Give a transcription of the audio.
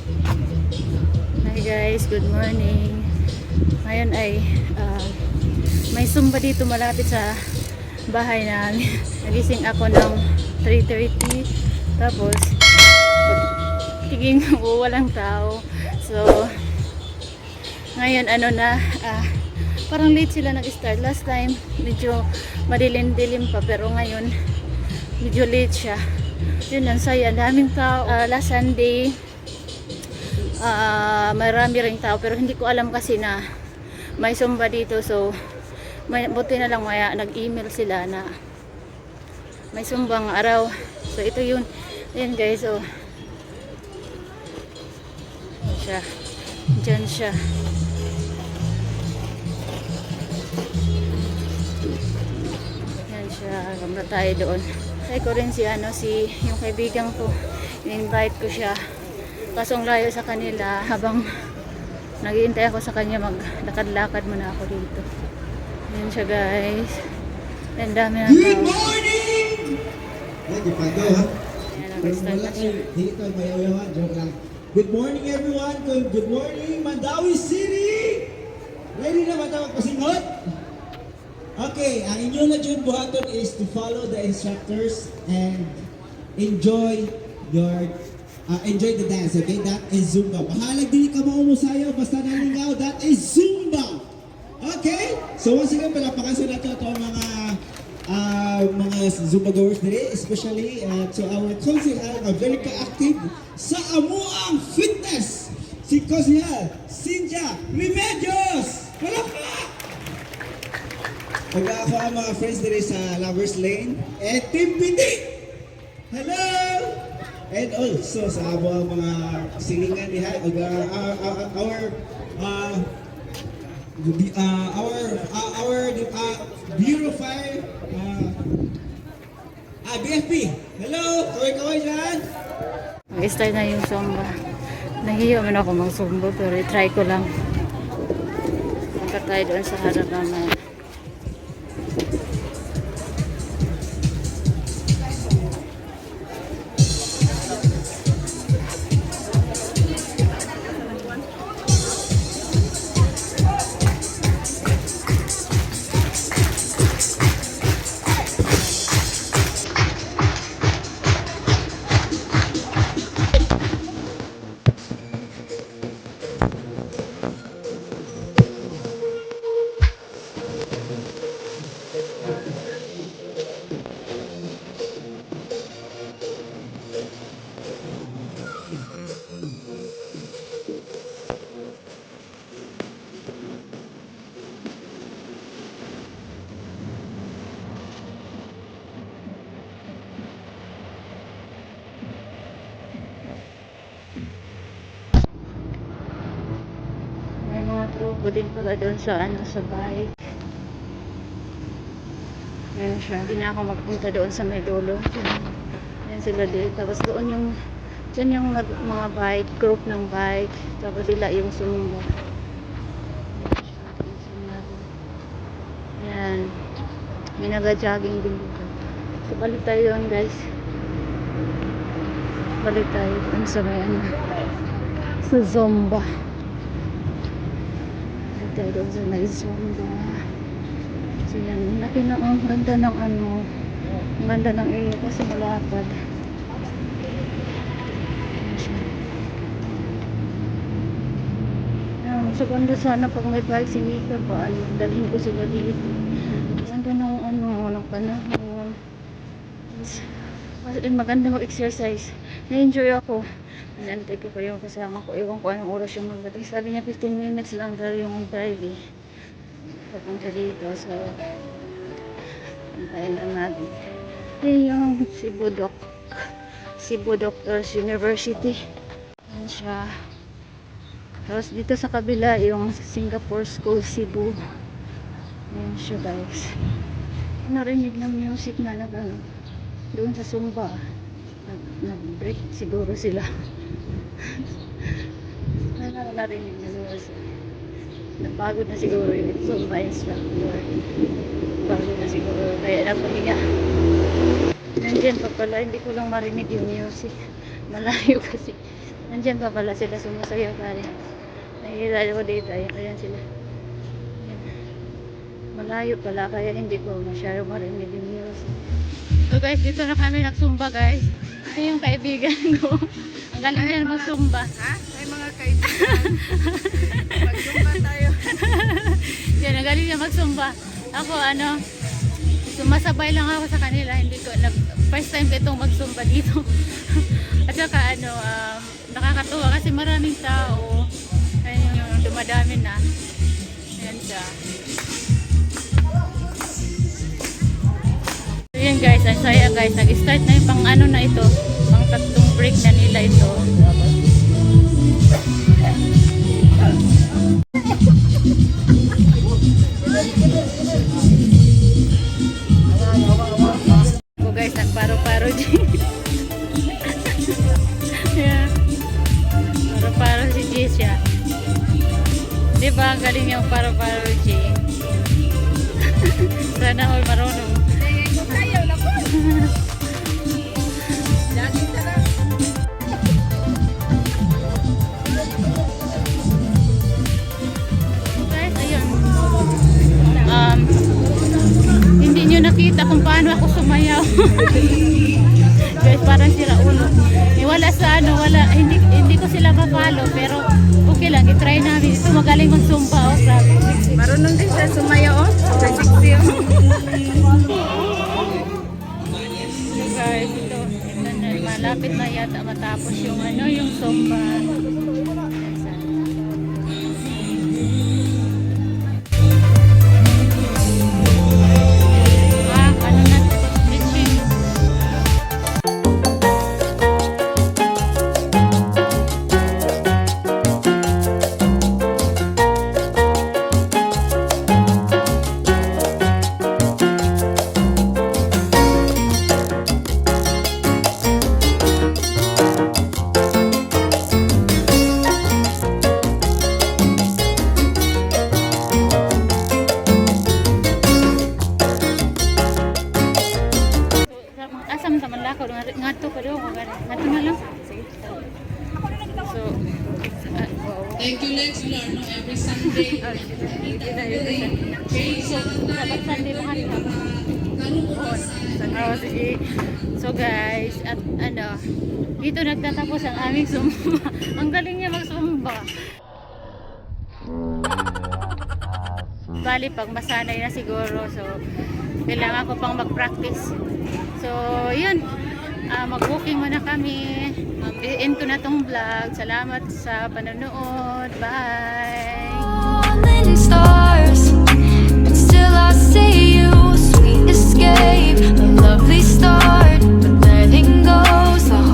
Hi guys, good morning. Ngayon ay may Zumba dito malapit sa bahay namin. Nagising ako ng 3:30. Tapos tiging walang tao. So ngayon parang late sila nag-start. Last time medyo madilim-dilim pa, pero ngayon medyo late siya. Yun, ang saya, daming tao. Last Sunday marami ring tao, pero hindi ko alam kasi na may Zumba dito. So buti na lang maya nag-email sila na may Zumbang araw. So ito yun. Ayan guys, so siya, dyan siya. Yan siya, kamra tayo doon. Say ko rin si yung kaibigan ko, in-invite ko siya. Kasong layo sa kanila, habang naghihintay ako sa kanya, maglakad-lakad muna ako dito. Ayan siya guys. Ang dami ng tao. Good morning! Ayan, nag-start na siya. Good morning everyone! Good morning Mandawi City! Ready na ba ito magpasingot? Okay, ang inyong na dyan buhaton is to follow the instructors and enjoy the dance, okay? That is Zumba. Mahalag din ka maumusayaw, basta nalingaw, that is Zumba. Okay? So once again, palapakan sa nato ito mga Zumba goers diri, especially to our council are very ka-active sa amuang fitness. Si Kosya, Cynthia, Remedios! Palakpak! Pag ako ang mga friends diri sa Lovers Lane, Team PT! Hello! And also sa abo ang mga silingan diha, our Bureau Fire BFP. Hello, kaway dyan. Mag-start na yung Zumba. Nahiyo man ako mag-Zumba, pero try ko lang. Punta tayo doon sa harap naman. Truko din pala doon sa sa bike. Ayan siya. Hindi na ako magpunta doon sa may dulo. Ayan sila dito. Tapos doon dyan yung mga bike, group ng bike. Tapos sila yung sumumbo. Ayan. May naga-jogging din dito. So balik tayo doon guys. Balik tayo doon sa may sa Zumba. Tayo doon sa may Zumba. So yan, laki na ang ganda ng ang ganda ng iyo kasi malapad. Yan, sa ganda sana pag may bike si Mika pa, dalhin ko sila dito. Ganda ng ng panahon. Maganda mag-exercise. Na-enjoy ako. Inantay ko pa yung kasama ko. Ewan ko anong oras yung magdating. Sabi niya 15 minutes lang daw yung drive eh. Papunta dito. So, antayin lang natin. Ito yung Cebu Doctors University. Ayan siya. Tapos dito sa kabila yung Singapore School Cebu. Ayan siya guys. Narinig ng music na doon sa Zumba. Nag-break siguro sila. Narinig na siguro sila. Napagod na siguro yung Zumba instructor. Pagod na siguro. Kaya nagpahinga. Nandiyan pa pala. Hindi ko lang marinig yung music. Malayo kasi. Nandiyan pa pala sila sumasayaw pare. Nakikita ko dito. Ayan sila. Ayan. Malayo pala kaya hindi ko masyado marinig yung music. So guys, dito na kami nagsumba guys. Ito yung kaibigan ko. Ang galing niya magsumba. Ha? May mga kaibigan. Magsumba tayo. Yan, ang galing niya magsumba. Ako sumasabay lang ako sa kanila. Hindi ko, first time ko itong magsumba dito. At saka nakakatuwa kasi maraming tao. Ayun yung dumadami na. Ayan siya. So yun guys, ang saya guys. Nag-start na yung pang na ito. Pang tatlong break na nila ito. Ako guys, nagparo-paro dyan. Yeah. Paro-paro si Jisha. Di ba ang galing yung paro-paro G? Sana all marunong. Ayaw na po. Lagi na lang. Guys, ayun. Hindi nyo nakita kung paano ako sumayaw. Guys, parang sira ulo. Wala sa hindi ko sila ma-follow, pero okay lang, i-try namin. Ito magaling mag-zumba, oh, grabe. Marunong din siya sumayaw, oh. Sa 60, oh. So guys, ito na, malapit na yata matapos yung yung zumba. Stretching. Asam taman lakaw ngadto pa daw ngadto na lang. Sige. So Thank you, Lex Lord, no, every Sunday. dapat Sunday ba kanina? Oh, sige. So guys, at dito nagtatapos ang aming zumba. Ang galing niya magsumba. Bali, pag masanay na siguro, so kailangan ko pang mag-practice. So, yun. Mag-booking muna kami. End ko na tong vlog. Salamat sa panonood. Bye!